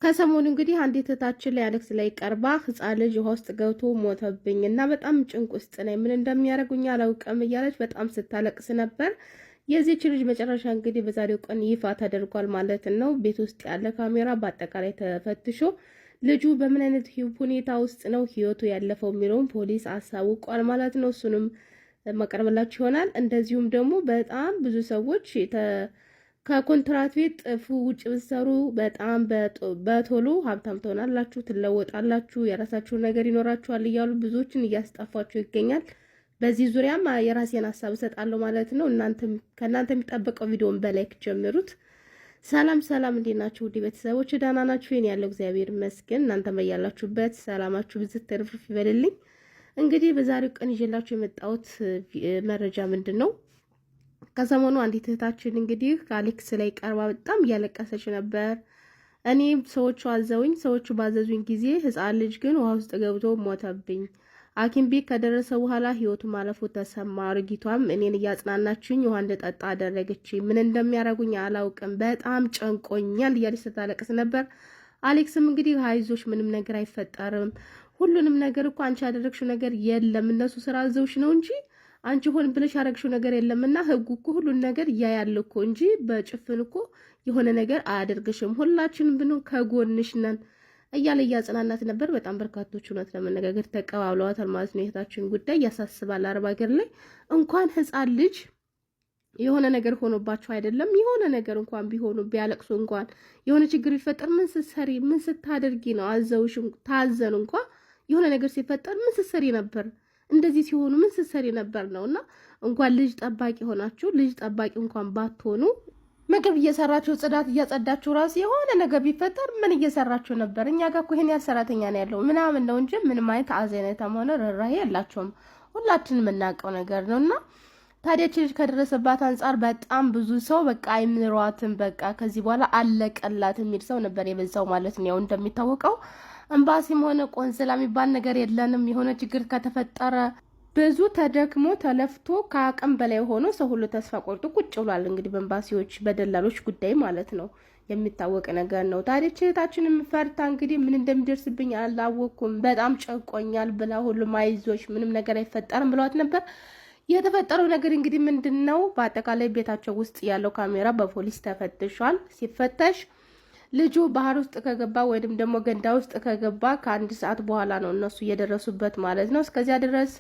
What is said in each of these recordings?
ከሰሞኑ እንግዲህ አንዲት እህታችን ላይ አሌክስ ላይ ቀርባ ህፃን ልጅ ውሃ ውስጥ ገብቶ ሞተብኝ እና በጣም ጭንቅ ውስጥ ነኝ፣ ምን እንደሚያደርጉኝ አላውቅም እያለች በጣም ስታለቅስ ነበር። የዚህች ልጅ መጨረሻ እንግዲህ በዛሬው ቀን ይፋ ተደርጓል ማለት ነው። ቤት ውስጥ ያለ ካሜራ በአጠቃላይ ተፈትሾ ልጁ በምን አይነት ሁኔታ ውስጥ ነው ህይወቱ ያለፈው የሚለውን ፖሊስ አሳውቋል ማለት ነው። እሱንም ማቀርብላችሁ ይሆናል። እንደዚሁም ደግሞ በጣም ብዙ ሰዎች ከኮንትራት ቤት ጥፉ ውጭ ብትሰሩ በጣም በቶሎ ሀብታም ትሆናላችሁ፣ ትለወጣላችሁ፣ የራሳችሁ ነገር ይኖራችኋል እያሉ ብዙዎችን እያስጠፋችሁ ይገኛል። በዚህ ዙሪያም የራሴን ሀሳብ እሰጣለሁ ማለት ነው። ከእናንተ የሚጠበቀው ቪዲዮን በላይክ ጀምሩት። ሰላም ሰላም፣ እንዴት ናችሁ ውድ ቤተሰቦች? ደህና ናችሁ? ይሄን ያለው እግዚአብሔር ይመስገን። እናንተ በያላችሁበት ሰላማችሁ ብዝት ተርፍርፍ ይበልልኝ። እንግዲህ በዛሬው ቀን ይዤላችሁ የመጣሁት መረጃ ምንድን ነው? ከሰሞኑ አንዲት እህታችን እንግዲህ ከአሌክስ ላይ ቀርባ በጣም እያለቀሰች ነበር። እኔም ሰዎቹ ባዘዙኝ ጊዜ ህፃን ልጅ ግን ውሃ ውስጥ ገብቶ ሞተብኝ። ሐኪም ቤት ከደረሰ በኋላ ህይወቱ ማለፉ ተሰማ። አሮጊቷም እኔን እያጽናናችኝ ውሃ እንደጠጣ አደረገች። ምን እንደሚያደርጉኝ አላውቅም፣ በጣም ጨንቆኛል እያለች ስታለቅስ ነበር። አሌክስም እንግዲህ አይዞሽ፣ ምንም ነገር አይፈጠርም፣ ሁሉንም ነገር እኮ አንቺ ያደረግሽው ነገር የለም፣ እነሱ ስራ አዘውሽ ነው እንጂ አንቺ ሆን ብለሽ ያረግሽው ነገር የለምና ህጉ እኮ ሁሉን ነገር ያያል እኮ እንጂ በጭፍን እኮ የሆነ ነገር አያደርግሽም፣ ሁላችንም ብንሆን ከጎንሽ ነን እያለ እያጽናናት ነበር። በጣም በርካቶች እውነት ለመነጋገር ተቀባብለዋታል ማለት ነው። የእህታችን ጉዳይ ያሳስባል። አረብ ሀገር ላይ እንኳን ህፃን ልጅ የሆነ ነገር ሆኖባቸው አይደለም የሆነ ነገር እንኳን ቢሆኑ ቢያለቅሱ እንኳን የሆነ ችግር ቢፈጠር ምን ስትሰሪ ምን ስታደርጊ ነው አዘውሽ ታዘኑ እንኳን የሆነ ነገር ሲፈጠር ምን ስትሰሪ ነበር እንደዚህ ሲሆኑ ምን ስትሰሪ ነበር ነውና እንኳን ልጅ ጠባቂ ሆናችሁ ልጅ ጠባቂ እንኳን ባትሆኑ ምግብ እየሰራችሁ ጽዳት እያጸዳችሁ ራስ የሆነ ነገር ቢፈጠር ምን እየሰራችሁ ነበር? እኛ ጋር እኮ ይሄን ያህል ሰራተኛ ነው ያለው ምናምን ነው እንጂ ምንም አይነት አዘኔታም ሆነ ርህራሄ የላቸውም። ሁላችንም የምናውቀው ነገር ነውና ታዲያ ልጅ ከደረሰባት አንጻር በጣም ብዙ ሰው በቃ አይምሯትም፣ በቃ ከዚህ በኋላ አለቀላት የሚል ሰው ነበር የበዛው ማለት ነው። ያው እንደሚታወቀው ኤምባሲም ሆነ ቆንስላ የሚባል ነገር የለንም። የሆነ ችግር ከተፈጠረ ብዙ ተደክሞ ተለፍቶ ከአቅም በላይ ሆኖ ሰው ሁሉ ተስፋ ቆርጦ ቁጭ ብሏል። እንግዲህ በኤምባሲዎች በደላሎች ጉዳይ ማለት ነው፣ የሚታወቅ ነገር ነው። ታዲያ እህታችን የምፈርታ እንግዲህ ምን እንደሚደርስብኝ አላወኩም፣ በጣም ጨቆኛል ብላ ሁሉም አይዞሽ ምንም ነገር አይፈጠርም ብሏት ነበር። የተፈጠረው ነገር እንግዲህ ምንድነው? በአጠቃላይ ቤታቸው ውስጥ ያለው ካሜራ በፖሊስ ተፈትሿል። ሲፈተሽ ልጁ ባህር ውስጥ ከገባ ወይም ደግሞ ገንዳ ውስጥ ከገባ ከአንድ ሰዓት በኋላ ነው እነሱ እየደረሱበት ማለት ነው። እስከዚያ ድረስ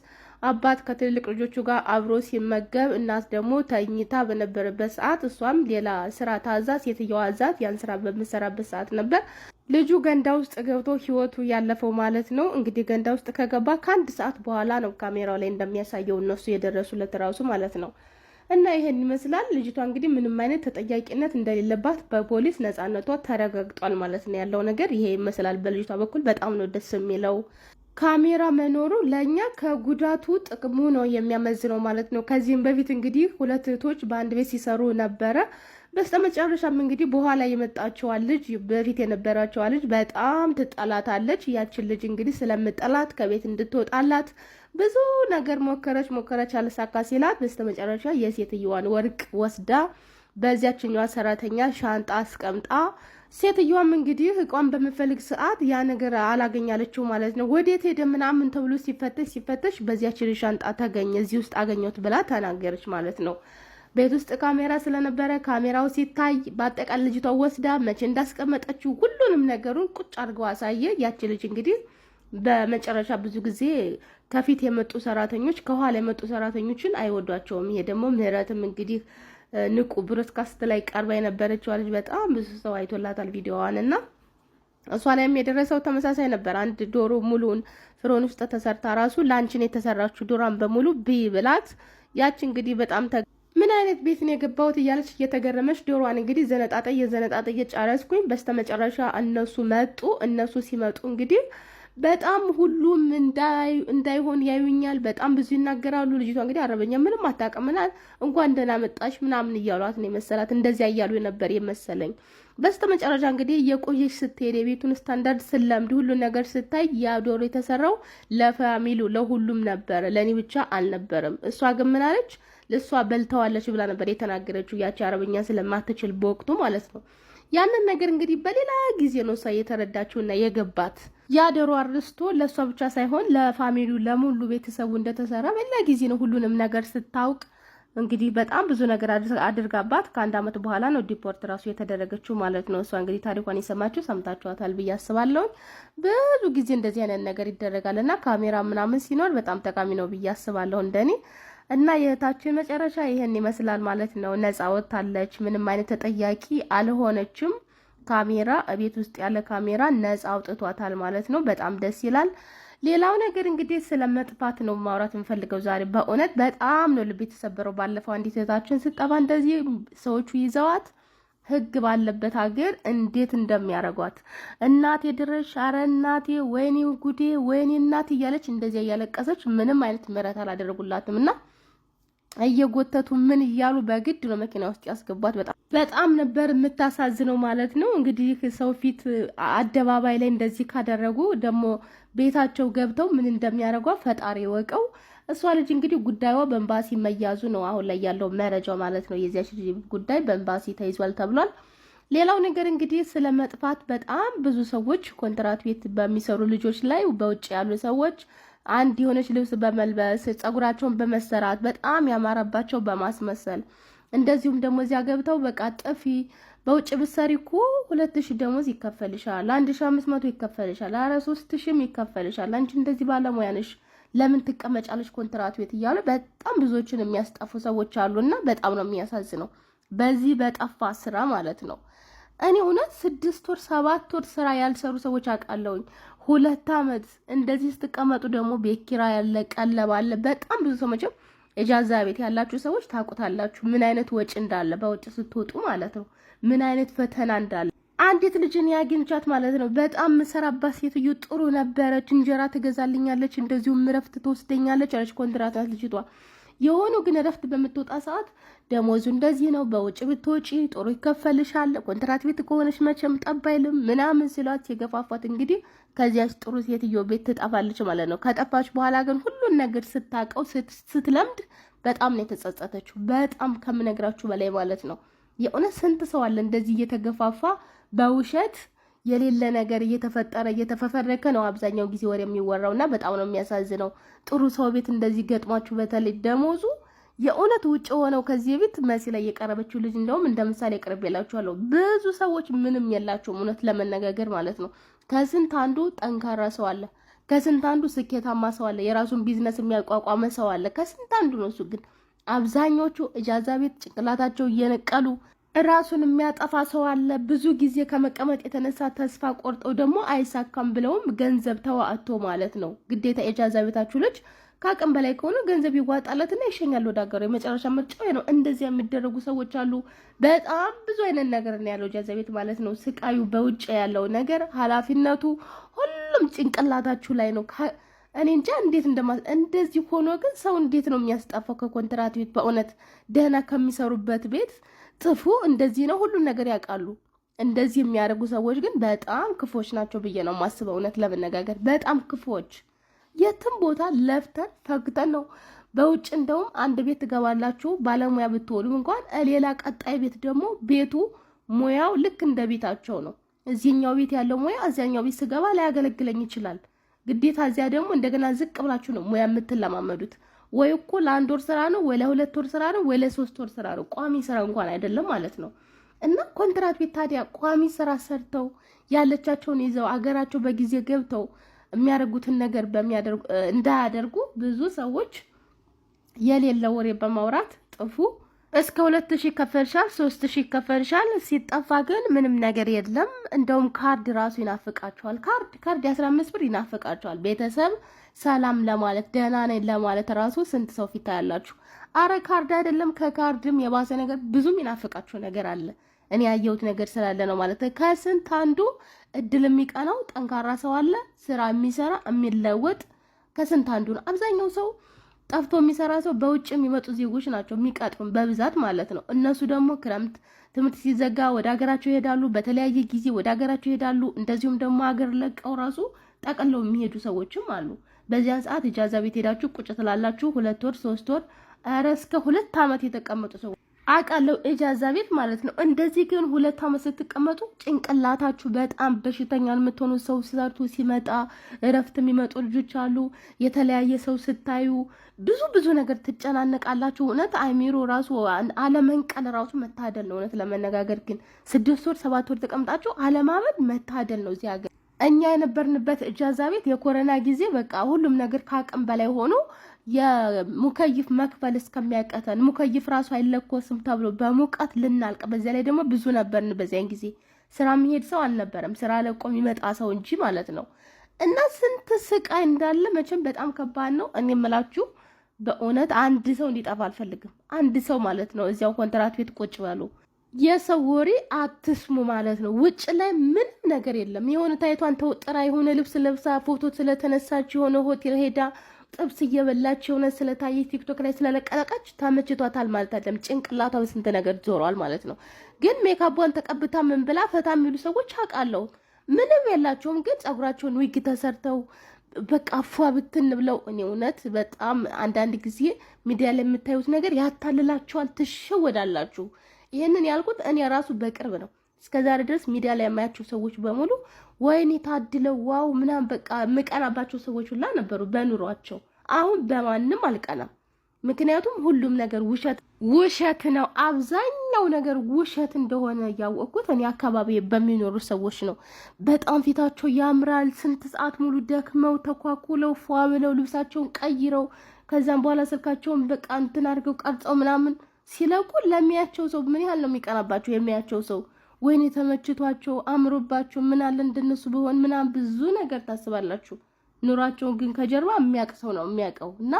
አባት ከትልልቅ ልጆቹ ጋር አብሮ ሲመገብ፣ እናት ደግሞ ተኝታ በነበረበት ሰዓት እሷም ሌላ ስራ ታዛ ሴትዮዋ አዛት ያን ስራ በምሰራበት ሰዓት ነበር ልጁ ገንዳ ውስጥ ገብቶ ህይወቱ ያለፈው ማለት ነው። እንግዲህ ገንዳ ውስጥ ከገባ ከአንድ ሰዓት በኋላ ነው ካሜራው ላይ እንደሚያሳየው እነሱ የደረሱለት ራሱ ማለት ነው። እና ይሄን ይመስላል። ልጅቷ እንግዲህ ምንም አይነት ተጠያቂነት እንደሌለባት በፖሊስ ነፃነቷ ተረጋግጧል ማለት ነው። ያለው ነገር ይሄ ይመስላል። በልጅቷ በኩል በጣም ነው ደስ የሚለው። ካሜራ መኖሩ ለኛ ከጉዳቱ ጥቅሙ ነው የሚያመዝነው ማለት ነው። ከዚህም በፊት እንግዲህ ሁለት እህቶች በአንድ ቤት ሲሰሩ ነበረ። በስተመጨረሻም እንግዲህ በኋላ የመጣችዋ ልጅ በፊት የነበራችዋ ልጅ በጣም ትጠላታለች። ያችን ልጅ እንግዲህ ስለምጠላት ከቤት እንድትወጣላት ብዙ ነገር ሞከረች አልሳካ ሲላት በስተመጨረሻ የሴትዮዋን ወርቅ ወስዳ በዚያችኛዋ ሰራተኛ ሻንጣ አስቀምጣ ሴትዮዋም እንግዲህ እቃዋን በመፈልግ ሰዓት ያ ነገር አላገኛለችው ማለት ነው። ወዴት ሄደ ምናምን ተብሎ ሲፈተሽ በዚያችን ሻንጣ ተገኘ፣ እዚህ ውስጥ አገኘሁት ብላ ተናገረች ማለት ነው። ቤት ውስጥ ካሜራ ስለነበረ ካሜራው ሲታይ በአጠቃላይ ልጅቷ ወስዳ መቼ እንዳስቀመጠችው ሁሉንም ነገሩን ቁጭ አድርገው አሳየ። ያቺ ልጅ እንግዲህ በመጨረሻ ብዙ ጊዜ ከፊት የመጡ ሰራተኞች ከኋላ የመጡ ሰራተኞችን አይወዷቸውም። ይሄ ደግሞ ምህረትም እንግዲህ ንቁ ብሮድካስት ላይ ቀርባ የነበረችው ልጅ በጣም ብዙ ሰው አይቶላታል ቪዲዮዋን እና እሷ ላይም የደረሰው ተመሳሳይ ነበር። አንድ ዶሮ ሙሉን ፍሮን ውስጥ ተሰርታ ራሱ ላንቺን የተሰራችው ዶሮን በሙሉ ብይ ብላት ያቺ እንግዲህ በጣም ምን አይነት ቤት ነው የገባሁት እያለች እየተገረመች ዶሮዋን እንግዲህ ዘነጣጠየ ጨረስኩኝ። በስተመጨረሻ እነሱ መጡ። እነሱ ሲመጡ እንግዲህ በጣም ሁሉም እንዳይሆን ያዩኛል፣ በጣም ብዙ ይናገራሉ። ልጅቷ እንግዲህ አረበኛ ምንም አታውቅምናል። እንኳን ደህና መጣሽ ምናምን እያሏት ነው የመሰላት፣ እንደዚያ እያሉ ነበር የመሰለኝ። በስተመጨረሻ እንግዲህ የቆየሽ ስትሄድ የቤቱን ስታንዳርድ ስለምድ ሁሉ ነገር ስታይ ያ ዶሮ የተሰራው ለፋሚሉ ለሁሉም ነበር፣ ለኔ ብቻ አልነበረም። እሷ ግን ምን አለች? ለሷ በልተዋለች ብላ ነበር የተናገረችው፣ ያቺ አረበኛ ስለማትችል በወቅቱ ማለት ነው። ያንን ነገር እንግዲህ በሌላ ጊዜ ነው እሷ የተረዳችውና የገባት። ያደሩ አርስቶ ለእሷ ብቻ ሳይሆን ለፋሚሊው ለሙሉ ቤተሰቡ እንደተሰራ በሌላ ጊዜ ነው ሁሉንም ነገር ስታውቅ እንግዲህ በጣም ብዙ ነገር አድርጋባት ከአንድ አመት በኋላ ነው ዲፖርት ራሱ የተደረገችው ማለት ነው። እሷ እንግዲህ ታሪኳን የሰማችሁ ሰምታችኋታል ብዬ አስባለሁ። ብዙ ጊዜ እንደዚህ አይነት ነገር ይደረጋልና ካሜራ ምናምን ሲኖር በጣም ጠቃሚ ነው ብዬ አስባለሁ እንደኔ። እና የእህታችን መጨረሻ ይሄን ይመስላል ማለት ነው። ነፃ ወጥታለች። ምንም አይነት ተጠያቂ አልሆነችም። ካሜራ ቤት ውስጥ ያለ ካሜራ ነፃ አውጥቷታል ማለት ነው። በጣም ደስ ይላል። ሌላው ነገር እንግዲህ ስለመጥፋት ነው ማውራት የምፈልገው ዛሬ። በእውነት በጣም ነው ልብ የተሰበረው። ባለፈው አንዲት እህታችን ስጠፋ እንደዚህ ሰዎቹ ይዘዋት ህግ ባለበት ሀገር እንዴት እንደሚያረጓት እናቴ ድረሽ፣ አረ እናቴ፣ ወይኔ ጉዴ፣ ወይኔ እናቴ እያለች እንደዚያ እያለቀሰች ምንም አይነት ምህረት አላደረጉላትም እና እየጎተቱ ምን እያሉ በግድ ነው መኪና ውስጥ ያስገቧት። በጣም ነበር የምታሳዝነው ማለት ነው። እንግዲህ ሰው ፊት አደባባይ ላይ እንደዚህ ካደረጉ ደግሞ ቤታቸው ገብተው ምን እንደሚያደርጓት ፈጣሪ ወቀው። እሷ ልጅ እንግዲህ ጉዳዩዋ በኤምባሲ መያዙ ነው አሁን ላይ ያለው መረጃው ማለት ነው። የዚያች ልጅ ጉዳይ በኤምባሲ ተይዟል ተብሏል። ሌላው ነገር እንግዲህ ስለመጥፋት በጣም ብዙ ሰዎች ኮንትራት ቤት በሚሰሩ ልጆች ላይ በውጭ ያሉ ሰዎች አንድ የሆነች ልብስ በመልበስ ጸጉራቸውን በመሰራት በጣም ያማረባቸው በማስመሰል እንደዚሁም ደግሞ እዚያ ገብተው በቃ ጥፊ በውጭ ብሰሪ እኮ 2000 ደሞዝ ይከፈልሻል፣ 1500 ይከፈልሻል፣ አረ 3000 ይከፈልሻል፣ አንቺ እንደዚህ ባለሙያ ነሽ ለምን ትቀመጫለሽ ኮንትራት ቤት እያሉ በጣም ብዙዎችን የሚያስጠፉ ሰዎች አሉና በጣም ነው የሚያሳዝነው በዚህ በጠፋ ስራ ማለት ነው። እኔ እውነት 6 ወር 7 ወር ስራ ያልሰሩ ሰዎች አውቃለሁኝ። 2 አመት እንደዚህ ስትቀመጡ ደግሞ ቤት ኪራይ ያለ ቀለብ አለ። በጣም ብዙ ሰው መቼም ኢጃዛ ቤት ያላችሁ ሰዎች ታውቁታላችሁ ምን አይነት ወጪ እንዳለ በውጭ ስትወጡ ማለት ነው። ምን አይነት ፈተና እንዳለ አንዲት ልጅን ያግኝቻት ማለት ነው። በጣም መሰራባት ሴትዮ ጥሩ ነበረች። እንጀራ ትገዛልኛለች፣ እንደዚሁም እረፍት ትወስደኛለች አለች። ኮንትራት ልጅቷ የሆኑ ግን እረፍት በምትወጣ ሰዓት ደሞዙ እንደዚህ ነው፣ በውጭ ብትወጪ ጥሩ ይከፈልሻል፣ ኮንትራት ቤት ከሆነች መቼም ጠባይልም ምናምን ሲሏት የገፋፋት እንግዲህ ከዚያች ጥሩ ሴትዮ ቤት ትጠፋለች ማለት ነው። ከጠፋች በኋላ ግን ሁሉን ነገር ስታቀው ስትለምድ በጣም ነው የተጸጸተችው። በጣም ከምነግራችሁ በላይ ማለት ነው። የእውነት ስንት ሰው አለ እንደዚህ እየተገፋፋ በውሸት የሌለ ነገር እየተፈጠረ እየተፈፈረከ ነው አብዛኛው ጊዜ ወሬ የሚወራውና በጣም ነው የሚያሳዝነው። ጥሩ ሰው ቤት እንደዚህ ገጥሟችሁ በተለይ ደሞዙ የእውነት ውጭ ሆነው ከዚህ ቤት መሲ ላይ የቀረበችው ልጅ እንደውም እንደ ምሳሌ ቀርቤላችኋለሁ። ብዙ ሰዎች ምንም የላቸውም እውነት ለመነጋገር ማለት ነው። ከስንት አንዱ ጠንካራ ሰው አለ፣ ከስንት አንዱ ስኬታማ ሰው አለ፣ የራሱን ቢዝነስ የሚያቋቋመ ሰው አለ፣ ከስንት አንዱ ነው። እሱ ግን አብዛኞቹ ኢጃዛ ቤት ጭንቅላታቸው እየነቀሉ ራሱን የሚያጠፋ ሰው አለ። ብዙ ጊዜ ከመቀመጥ የተነሳ ተስፋ ቆርጠው ደግሞ አይሳካም ብለውም ገንዘብ ተዋጥቶ ማለት ነው። ግዴታ ኢጃዛ ቤታችሁ ልጅ ከአቅም በላይ ከሆነ ገንዘብ ይዋጣለትና ይሸኛል ወደ ሀገሩ። የመጨረሻ ምርጫው ነው። እንደዚህ የሚደረጉ ሰዎች አሉ። በጣም ብዙ አይነት ነገር ነው ያለው ኢጃዛ ቤት ማለት ነው። ስቃዩ በውጭ ያለው ነገር ኃላፊነቱ ሁሉም ጭንቅላታችሁ ላይ ነው። እኔ እንጃ እንዴት እንደዚህ ሆኖ ግን ሰው እንዴት ነው የሚያስጠፋው ከኮንትራት ቤት? በእውነት ደህና ከሚሰሩበት ቤት ጥፉ እንደዚህ ነው። ሁሉን ነገር ያውቃሉ። እንደዚህ የሚያደርጉ ሰዎች ግን በጣም ክፎች ናቸው ብዬ ነው የማስበው። እውነት ለመነጋገር በጣም ክፎች። የትም ቦታ ለፍተን ፈግተን ነው በውጭ እንደውም አንድ ቤት ትገባላችሁ ባለሙያ ብትሆኑም እንኳን ሌላ ቀጣይ ቤት ደግሞ ቤቱ ሙያው ልክ እንደ ቤታቸው ነው። እዚህኛው ቤት ያለው ሙያ እዚያኛው ቤት ስገባ ላያገለግለኝ ይችላል። ግዴታ እዚያ ደግሞ እንደገና ዝቅ ብላችሁ ነው ሙያ የምትለማመዱት። ወይ እኮ ለአንድ ወር ስራ ነው፣ ወይ ለ2 ወር ስራ ነው፣ ወይ ለ3 ወር ስራ ነው። ቋሚ ስራ እንኳን አይደለም ማለት ነው። እና ኮንትራት ቤት ታዲያ ቋሚ ስራ ሰርተው ያለቻቸውን ይዘው አገራቸው በጊዜ ገብተው የሚያደርጉትን ነገር እንዳያደርጉ ብዙ ሰዎች የሌለ ወሬ በማውራት ጥፉ። እስከ 2000 ይከፈልሻል፣ 3000 ይከፈልሻል። ሲጠፋ ግን ምንም ነገር የለም። እንደውም ካርድ ራሱ ይናፍቃቸዋል። ካርድ 15 ብር ይናፍቃቸዋል። ቤተሰብ ሰላም ለማለት ደህና ነኝ ለማለት ራሱ ስንት ሰው ፊት ያላችሁ። አረ ካርድ አይደለም ከካርድም የባሰ ነገር ብዙም ይናፍቃቸው ነገር አለ። እኔ ያየሁት ነገር ስላለ ነው ማለት ነው። ከስንት አንዱ እድል የሚቀናው ጠንካራ ሰው አለ፣ ስራ የሚሰራ የሚለወጥ ከስንት አንዱ ነው። አብዛኛው ሰው ጠፍቶ የሚሰራ ሰው በውጭ የሚመጡ ዜጎች ናቸው የሚቀጥሩን በብዛት ማለት ነው። እነሱ ደግሞ ክረምት ትምህርት ሲዘጋ ወደ ሀገራቸው ይሄዳሉ። በተለያየ ጊዜ ወደ ሀገራቸው ይሄዳሉ። እንደዚሁም ደግሞ ሀገር ለቀው ራሱ ጠቅለው የሚሄዱ ሰዎችም አሉ። በዚያን ሰዓት ኢጃዛ ቤት ሄዳችሁ ቁጭ ትላላችሁ 2 ወር 3 ወር፣ ኧረ እስከ 2 አመት የተቀመጡ ሰዎች አቃለው እጃዛ ቤት ማለት ነው። እንደዚህ ግን 2 ዓመት ስትቀመጡ ጭንቅላታችሁ በጣም በሽተኛ የምትሆኑ ሰው ሰርቶ ሲመጣ እረፍት የሚመጡ ልጆች አሉ። የተለያየ ሰው ስታዩ ብዙ ነገር ትጨናነቃላችሁ። እውነት አይሚሮ ራሱ አለመንቀል ራሱ መታደል ነው። እውነት ለመነጋገር ግን 6 ወር 7 ወር ተቀምጣችሁ አለማመድ መታደል ነው። እዚህ ሀገር እኛ የነበርንበት እጃዛ ቤት የኮሮና ጊዜ በቃ ሁሉም ነገር ከአቅም በላይ ሆኖ የሙከይፍ መክፈል እስከሚያቀተን ሙከይፍ ራሱ አይለኮስም ተብሎ በሙቀት ልናልቅ። በዚያ ላይ ደግሞ ብዙ ነበርን። በዚያን ጊዜ ስራ የሚሄድ ሰው አልነበረም፣ ስራ ለቆ የሚመጣ ሰው እንጂ ማለት ነው። እና ስንት ስቃይ እንዳለ መቼም በጣም ከባድ ነው። እኔ የምላችሁ በእውነት አንድ ሰው እንዲጠፋ አልፈልግም። አንድ ሰው ማለት ነው። እዚያው ኮንትራት ቤት ቁጭ በሉ፣ የሰው ወሬ አትስሙ ማለት ነው። ውጭ ላይ ምንም ነገር የለም። የሆነ ታይቷን ተወጥራ የሆነ ልብስ ለብሳ ፎቶ ስለተነሳች የሆነ ሆቴል ሄዳ ጥብስ እየበላች የሆነ ስለታየች ቲክቶክ ላይ ስለለቀለቀች ተመችቷታል ማለት አይደለም። ጭንቅላቷ በስንት ነገር ዞሯል ማለት ነው። ግን ሜካቧን ተቀብታ ምን ብላ ፈታ የሚሉ ሰዎች አውቃለሁ። ምንም የላቸውም፣ ግን ጸጉራቸውን ዊግ ተሰርተው በቃ ፏ ብትን ብለው። እኔ እውነት በጣም አንዳንድ ጊዜ ሚዲያ ላይ የምታዩት ነገር ያታልላችኋል፣ ትሸወዳላችሁ። ይህንን ያልኩት እኔ ራሱ በቅርብ ነው። እስከዛሬ ድረስ ሚዲያ ላይ የማያቸው ሰዎች በሙሉ ወይኔ ታድለው ዋው ምናምን በቃ ምቀናባቸው ሰዎች ሁላ ነበሩ በኑሯቸው። አሁን በማንም አልቀናም። ምክንያቱም ሁሉም ነገር ውሸት ነው። አብዛኛው ነገር ውሸት እንደሆነ ያወቅኩት እኔ አካባቢ በሚኖሩ ሰዎች ነው። በጣም ፊታቸው ያምራል። ስንት ሰዓት ሙሉ ደክመው ተኳኩለው ፏ ብለው ልብሳቸውን ቀይረው ከዛም በኋላ ስልካቸውን በቃ እንትን አድርገው ቀርጸው ምናምን ሲለቁ ለሚያቸው ሰው ምን ያህል ነው የሚቀናባቸው? የሚያቸው ሰው ወይኔ ተመችቷቸው አምሮባቸው ምን አለ እንደነሱ ቢሆን ምናምን ብዙ ነገር ታስባላችሁ። ኑሯቸውን ግን ከጀርባ የሚያውቅ ሰው ነው የሚያውቀው። እና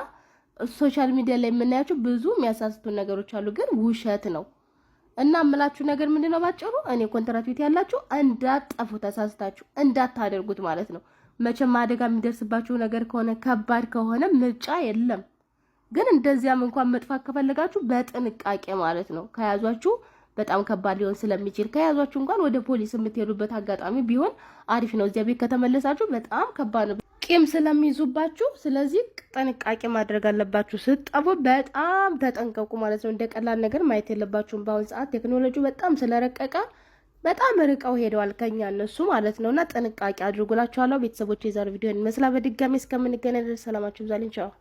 ሶሻል ሚዲያ ላይ የምናያቸው ብዙ የሚያሳስቱ ነገሮች አሉ፣ ግን ውሸት ነው። እና የምላችሁ ነገር ምንድነው ባጭሩ፣ እኔ ኮንትራት ቤት ያላችሁ እንዳጠፉ ተሳስታችሁ እንዳታደርጉት ማለት ነው። መቼም አደጋ የሚደርስባችሁ ነገር ከሆነ ከባድ ከሆነ ምርጫ የለም። ግን እንደዚያም እንኳን መጥፋት ከፈለጋችሁ በጥንቃቄ ማለት ነው። ከያዟችሁ በጣም ከባድ ሊሆን ስለሚችል ከያዟችሁ እንኳን ወደ ፖሊስ የምትሄዱበት አጋጣሚ ቢሆን አሪፍ ነው። እዚያ ቤት ከተመለሳችሁ በጣም ከባድ ነው፣ ቂም ስለሚይዙባችሁ። ስለዚህ ጥንቃቄ ማድረግ አለባችሁ። ስትጠፉ በጣም ተጠንቀቁ ማለት ነው። እንደ ቀላል ነገር ማየት የለባችሁም። በአሁን ሰዓት ቴክኖሎጂ በጣም ስለረቀቀ በጣም ርቀው ሄደዋል ከኛ እነሱ ማለት ነውና ጥንቃቄ አድርጉላችኋለሁ ቤተሰቦች። የዛሬው ቪዲዮ ይመስላል። በድጋሚ እስከምንገናኝ ድረስ ሰላማችሁ ይብዛልኝ። ቻው።